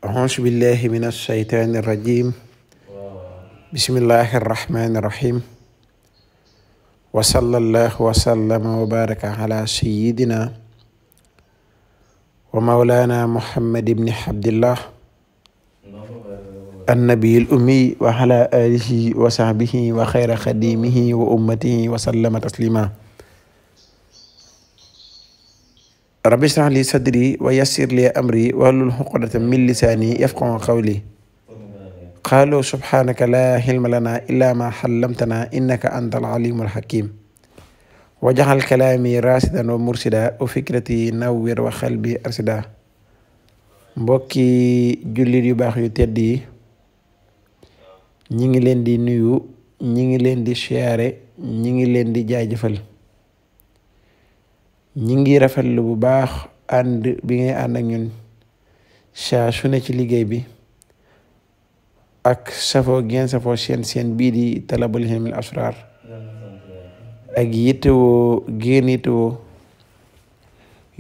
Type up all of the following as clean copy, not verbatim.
أعوذ بالله من الشيطان الرجيم بسم الله الرحمن الرحيم وصلى الله وسلم وبارك على سيدنا ومولانا محمد بن عبد الله النبي الأمي وعلى آله وصحبه وخير خديمه وأمته وسلم تسليما رب اشرح لي صدري ويسر لي أمري واحلل عقدة من لساني يفقهوا قولي قالوا سبحانك لا علم لنا إلا ما علمتنا إنك أنت العليم الحكيم وجعل كلامي راشدا ومرشدا وفكرتي نوّر وقلبي أرشدا mbokki jullit yu baax yu tedd yi ñi ngi leen di nuyu ñi ngi leen di siyaare ñi ngi leen di jaajëfal ñi ngi rafetlu bu baax ànd bi ngay ànd ak ñun saa su ne ci liggéey bi ak safoo geen safoo seen bii di talabul hilmil asrar ak yittewoo génn yittewoo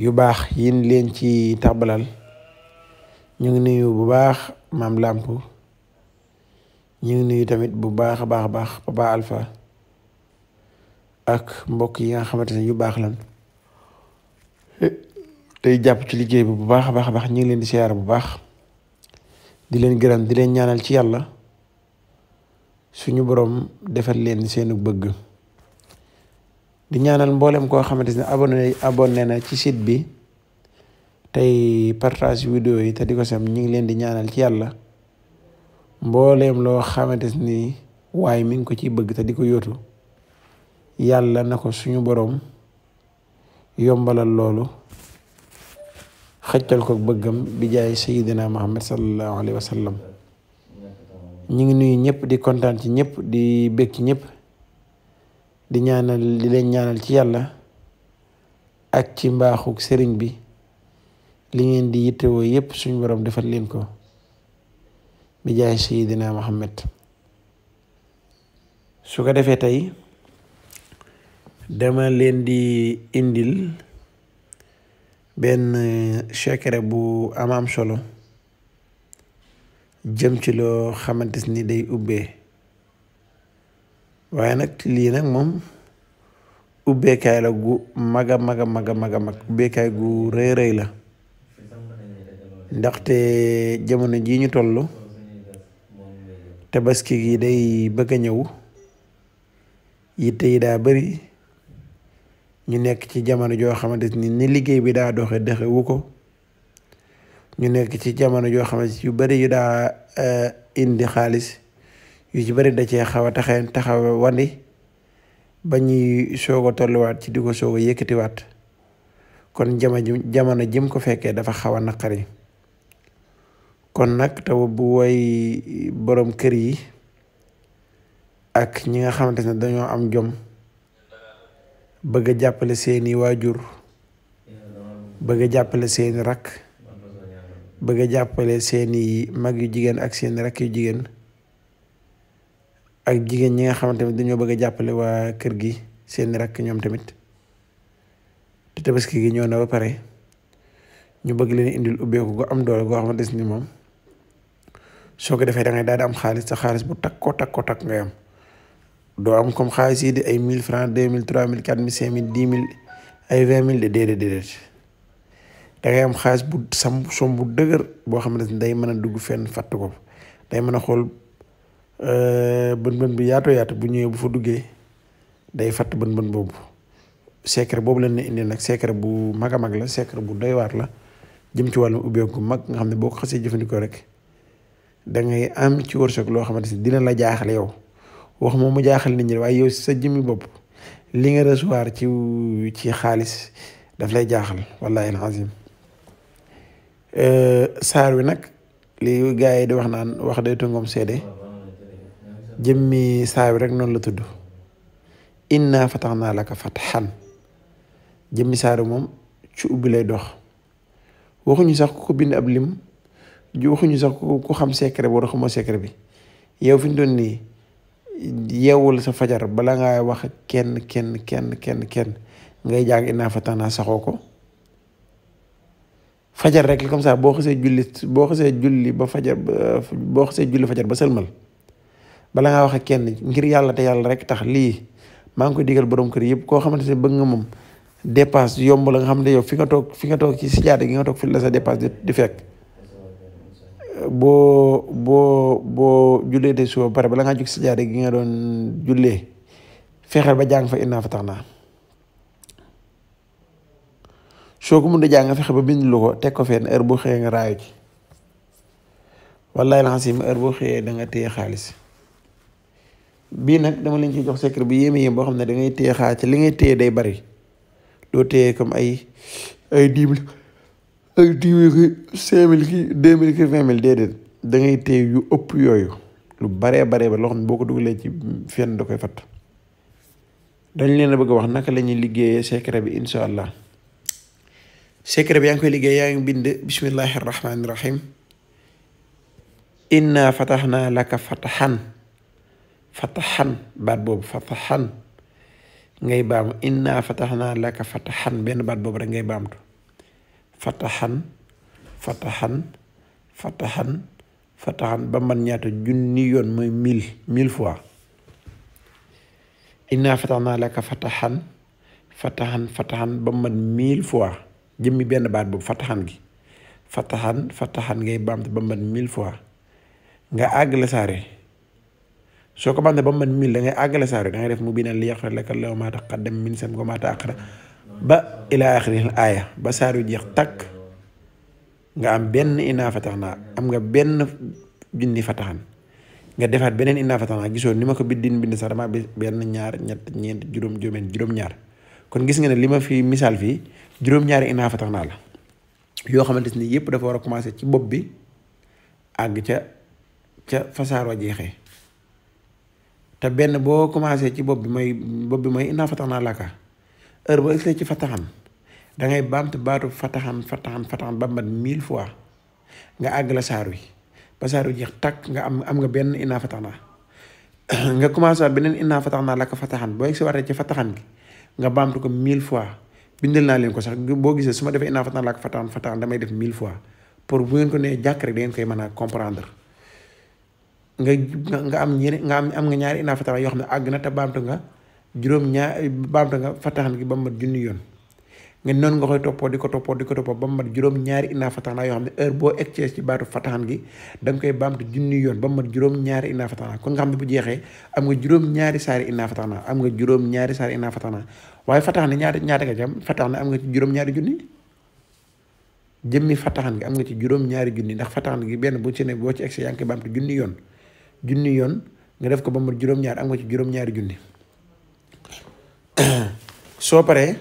yu baax yin leen ci tabalal ñu ngi nuyu bu baax maam làmp ñu ngi nuyu tamit bu baax a baax Papa Alpha ak mbokk yi nga xamante ne yu baax lan tey jàpp ci liggéey bi bu baax a baax ñu ngi leen di siyaar bu baax di leen gërëm di leen ñaanal ci yàlla suñu borom defal leen seenu bëgg di ñaanal mboolem koo xamante ne abonné na ci site bi tey partage vidéo yi te di ko sam ñu ngi leen di ñaanal ci yàlla mbooleem loo xamante ni waaye mi ngi ko ciy bëgg te di ko yóotu yàlla na ko suñu borom yombalal loolu xëccal ko bëggam bi jaay sayidina Muhammad sallallahu alayhi wa sallam ñu ngi nuyu ñëpp di kontaan ci ñëpp di bég ci ñëpp di leen ñaanal ci yàlla ak ci mbaaxuk sëriñ bi li ngeen di yittewoo yëpp suñu borom defal leen ko bi jaay sayidina Muhammad su ko defee tey dama leen di indil benn secret bu am solo jëm ci loo xamante ni day ubbee waaye nag lii nag moom ubbeekaay la gu mag ubbeekaay gu rëy la ndaxte jamono jii ñu toll tabaski gi day bëgg a ñëw yitte yi daa bari ñu nekk ci jamono joo xamante ni liggéey bi daa doxe wu ko ñu nekk ci jamono joo xamante yu bari yu daa indi xaalis yu ci bari da cee xaw a taxaw wandi ba ñuy soog a tolluwaat ci di ko soog a yëkkatiwaat kon jamono jim ko fekkee dafa xaw a naqari kon nag taw bu woy borom kër yi ak ñi nga xamante ne dañoo am jom bëgg a jàppale seeni waajur bëgg a jàppale seeni rakk bëgg a jàppale seeni mag yu jigéen ak seeni rakk yu jigéen ak jigéen ñi nga xamante ne dañoo bëgg a jàppale waa kër gi seeni rakk ñoom tamit te tabaski gi ñëw na ba pare ñu bëgg leen indil ubbeeku gu am doole goo xamante ni moom soo ko defee da ngay daal di am xaalis te xaalis bu takk ngay am doo am comme xaalis yi di ay 1000 francs 2000 3000 4000 5000 10000 ay 20000 de déedéet da ngay am xaalis bu som bu dëgër boo xamante ni day mën a dugg fenn fàtt ko day mën a xool bën bi yaatu bu ñëwee bu fa duggee day fàtt bën boobu secret boobu lañ ne indi nag secret bu mag a mag la secret bu doy waar la jëm ci wàllum ubbeeku mag nga xam ne boo ko xasee jëfandikoo rek da ngay am ci wërsëg loo xamante ni dina la jaaxal yow wax moom mu jaaxal nit ñi waaye yow sa jëmmi bopp li nga recevoir ci xaalis daf lay jaaxal wallahi alazim saar wi nag li gars yi di wax naan wax day tëngoom seede jëmmi saar wi rek noonu la tudd inna fatahnaa laka fathan jëmmi saar wi moom ci ubbi lay dox waxuñu sax ku ko bind ab lim waxuñu sax ku xam secret boo xamoo secret bi yow fi ñu doon nii yeewul sa fajar bala ngaa wax kenn ngay jàng inna fatahnaa saxoo ko fajar rek comme ça boo xasee julli ba fajar boo xasee julli fajar ba sëlmal bala ngaa wax ak kenn ngir yàlla te yàlla rek tax lii maa ngi koy digal borom kër yëpp koo xamante ne bëgg nga moom dépasse yomb la nga xam ne yow fi nga toog ci sijaada gi nga toog fi la sa dépasse di fekk boo jullee de suba pare bala ngaa jóg sijaada gi nga doon jullee fexeel ba jàng fa innaa fatahnaa soo ko mun di jàng nga fexe ba bind lu ko teg ko fenn heure boo xëyee nga raayu ci wallaahi alxasim heure boo xëyee da nga téye xaalis bii nag dama leen ciy jox secret bu yéeme boo xam ne da ngay téye xaalis li ngay téye day bari doo téye comme ay 10 000 ay 10 000 5 000 kii 2 000 kii 20 000 déedéet da ngay téye yu ëpp yooyu lu baree ba loo xam ne boo ko dugalee ci fenn da koy fatt dañ leen a bëgg a wax naka la ñuy liggéeyee secret bi incha allah secret bi yaa ngi koy liggéey yaa ngi bind bismillahi rahmaani rahim inna fatahnaa laka fatahan baat boobu fatahan ngay baamu inna fatahnaa laka fatahan benn baat boobu rek ngay baamtu fatahan ba man ñaata junni yoon mooy 1000 fois inna fatahnaa laka fatahan ba man 1000 fois jëmmi benn baat boobu fatahan gi fatahan ngay baamtu ba man 1000 fois nga àggale saare soo ko baamte ba man 1000 da ngay àggale saare da ngay def mu bina li yaxfir laka llaahu maa taqaddama min zanbika wa maa ta'akhkhara ba ila axiril aaya ba saar yu jeex takk nga am benn innaa fatahnaa am nga benn junni fatahan nga defaat beneen innaa fatahnaa gisoo ni ma ko bind sax dama benn ñaar ñett ñeent juróom-ñaar kon gis nga ne li ma fi misaal fii juróom-ñaari innaa fatahnaa la yoo xamante ni yëpp dafa war a commencé ci bopp bi àgg ca fasaar wa jeexee te benn boo commencé ci bopp bi mooy innaa fatahnaa laka heure boo egsi ci fatahan da ngay baamtu baatu fatahan ba mat 1000 fois nga àgg la saar wi ba saar wi jeex takk nga am nga benn innaa fatahnaa nga commencé waat beneen innaa fatahnaa laka fatahan boo egsi waatee ci fatahan gi nga baamtu ko 1000 fois bindal naa leen ko sax boo gisee su ma defee innaa fatahnaa laka fatahan damay def 1000 fois pour bu ngeen ko nee jàkk rek da ngeen koy mën a comprendre nga am ñaari innaa fatahnaa yoo xam ne àgg na te baamtu nga fatahan gi ba mu mat junni yoon nga noonu nga koy toppoo di ko toppoo ba mu mat juróom-ñaari innaa fatahnaa yoo xam ne heure boo eggee ci baatu fatahan gi da nga koy baamtu junni yoon ba mu mat juróom-ñaari innaa fatahnaa kon nga xam ne bu jeexee am nga juróom-ñaari saari innaa fatahnaa waaye fatahan gi ñaata nga ci am fatahan am nga ci juróom-ñaari junni jëmmi fatahan gi am nga ci juróom-ñaari junni ndax fatahan gi benn bu ci ne boo ci egsee yaa ngi koy baamtu junni yoon nga def ko ba mu mat juróom-ñaar am nga ci juróom-ñaari junni soo paree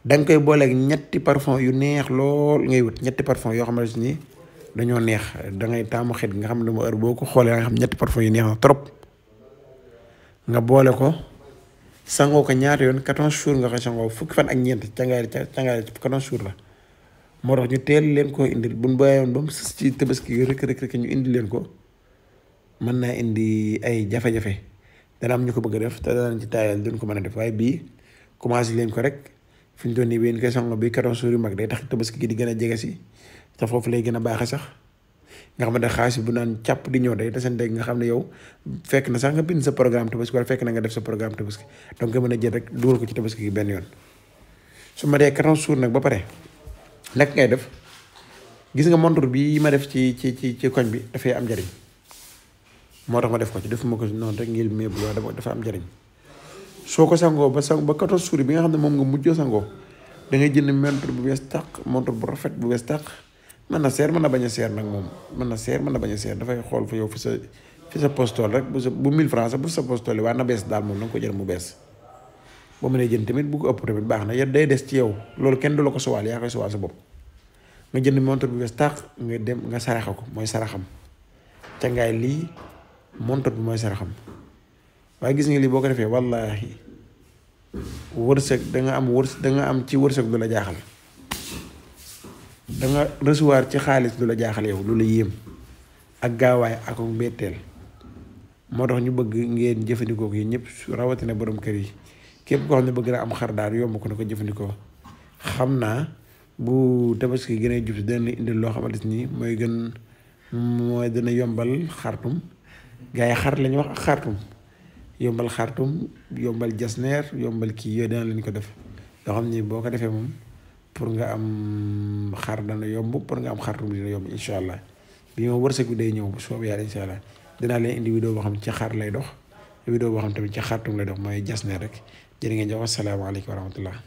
da nga koy booleeg ñetti parfum yu neex lool ngay wut ñetti parfum yoo xamante ni dañoo neex da ngay taamu xet nga xam ne mo heure boo ko xoolee nga xam ñetti parfum yu neex na trop nga boole ko sangoo ko ñaata yoon 14 jours nga koy sangoo fukki fan ak ñeent cangaay 14 jours la moo tax ñu teel leen koo indil buñ bàyyoon ba mu sës ci tabaski rek ñu indi leen ko mën naa indi ay jafe-jafe dana am ñu ko bëgg a def te danañ ci taayal duñ ko mën a def waaye bii commencé leen ko rek fi ñu doon nii benn koy sango bi 14 jours yu mag day tax tabaski gi di gën a jege si te foofu lay gën a baaxe sax nga xam ne xaalis bu naan càpp di ñëw day tasanteeg nga xam ne yow fekk na sax nga bind sa programme tabaski wala fekk na nga def sa programme tabaski donc nga mën a jël rek dugal ko ci tabaski gi benn yoon su ma dee 14 jours nag ba pare nag ngay def gis nga montre bi ma def ci koñ bi dafay am njariñ moo tax ma def ko ci defuma ko noonu rek ngir méb loo dafa am njariñ soo ko sangoo ba 14 jours bi nga xam ne moom nga mujjoo sangoo da ngay jënd montre bu bees tàq montre bu rafet bu bees tàq mën na seer mën na bañ a seer nag moom mën na bañ a seer dafay xool fa yow fi sa postol rek bu 1000 francs sax bu sa postol waa na bees daal moom na nga ko jël mu bees boo mënee jënd tamit bu ko ëpp tamit baax na yow day des ci yow loolu kenn du la ko suwaal yaa koy suwaal sa bopp nga jënd montre bu bees tàq nga dem nga saraxa ko mooy saraxam ca ngaay lii montre bi mooy saraxam waaye gis nga lii boo ko defee wallaahi wërsëg da nga am ci wërsëg du la jaaxal da nga recevoir ci xaalis du la jaaxal yow lu la yéem ak gaawaay ak mbetteel moo tax ñu bëgg ngeen jëfandikoo ko yi ñëpp rawatina borom kër yi képp koo xam ne bëgg na am xar daal yomb ko na ko jëfandikoo xam naa bu tabaski gën a jub si dana indil loo xamante ni mooy dana yombal xartum gars yi xar lañu wax ak xartum yombal xartum yombal jasneer yombal kii yooyu dana leen ko def yoo xam ni boo ko defee moom pour nga am xar dana yomb pour nga am xartum dina yomb incha allah bii moom wërsëg bi day ñëw bu soobee yàlla incha allah dinaa leen indi vidéo boo xam ci xar lay dox vidéo boo xam tamit ci xartum lay dox mooy jasneer rek jërë ngeen jëf asalaamaaleykum wa rahmatullah